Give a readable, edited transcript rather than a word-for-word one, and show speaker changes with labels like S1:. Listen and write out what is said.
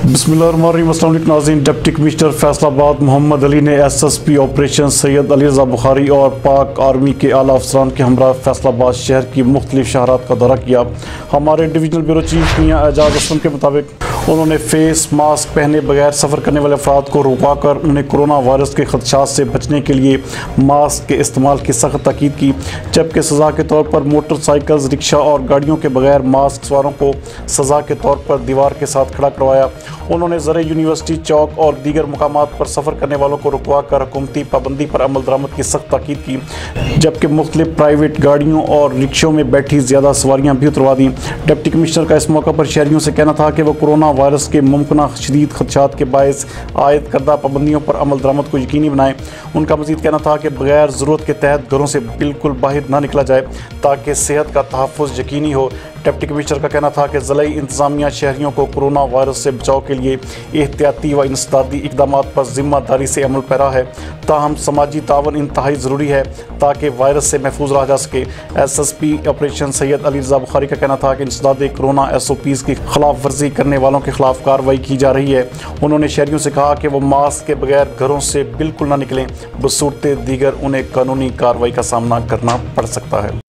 S1: बिस्मिल्लाहिर्रहमानिर्रहीम। अस्सलाम वालेकुम नाज़रीन। डिप्टी कमिश्नर फैसलाबाद मोहम्मद अली ने एसएसपी ऑपरेशन सैयद अली रज़ा बुखारी और पाक आर्मी के आला अफसरान के हमरा फैसलाबाद शहर की मुख्तलिफ शहरात का दौरा किया। हमारे डिवीजनल ब्यूरो चीफ मियां एजाज असलम के मुताबिक उन्होंने फेस मास्क पहने बगैर सफ़र करने वाले अफराद को रुकवा कर उन्हें कोरोना वायरस के खदशात से बचने के लिए मास्क के इस्तेमाल की सख्त ताकीद की, जबकि सज़ा के तौर पर मोटरसाइकिल्स, रिक्शा और गाड़ियों के बगैर मास्क सवारों को सज़ा के तौर पर दीवार के साथ खड़ा करवाया। उन्होंने ज़रे यूनिवर्सिटी चौक और दीगर मकामात पर सफ़र करने वालों को रुकवा कर हुकूमती पाबंदी पर अमल दरामद की सख्त ताकीद की, जबकि मुख्तलिफ प्राइवेट गाड़ियों और रिक्शों में बैठी ज़्यादा सवारियाँ भी उतरवा दी। डिप्टी कमिश्नर का इस मौका पर शहरियों से कहना था कि वह कोरोना वायरस के मुमकिन शदीद खदशात के बायस आयद करदा पाबंदियों पर अमल दरामद को यकीनी बनाएं। उनका मज़ीद कहना था कि बगैर ज़रूरत के तहत घरों से बिल्कुल बाहर ना निकला जाए ताकि सेहत का तहफ़्फ़ुज़ यकीनी हो। डिप्टी कमिश्नर का कहना था कि ज़लई इंतज़ामिया शहरियों को कोरोना वायरस से बचाव के लिए एहतियाती व इंसदादी इक़दामात पर ज़िम्मेदारी से अमल पैरा है, ताहम समाजी तावन इंतहाई ज़रूरी है ताकि वायरस से महफूज रहा जा सके। एसएसपी ऑपरेशन सैयद अली रज़ा बुखारी का कहना था कि इंसदादी कोरोना SOPs की खिलाफ वर्जी करने वालों के खिलाफ कार्रवाई की जा रही है। उन्होंने शहरियों से कहा कि वो मास्क के बगैर घरों से बिल्कुल ना निकलें, बसूरत दीगर उन्हें कानूनी कार्रवाई का सामना करना पड़ सकता है।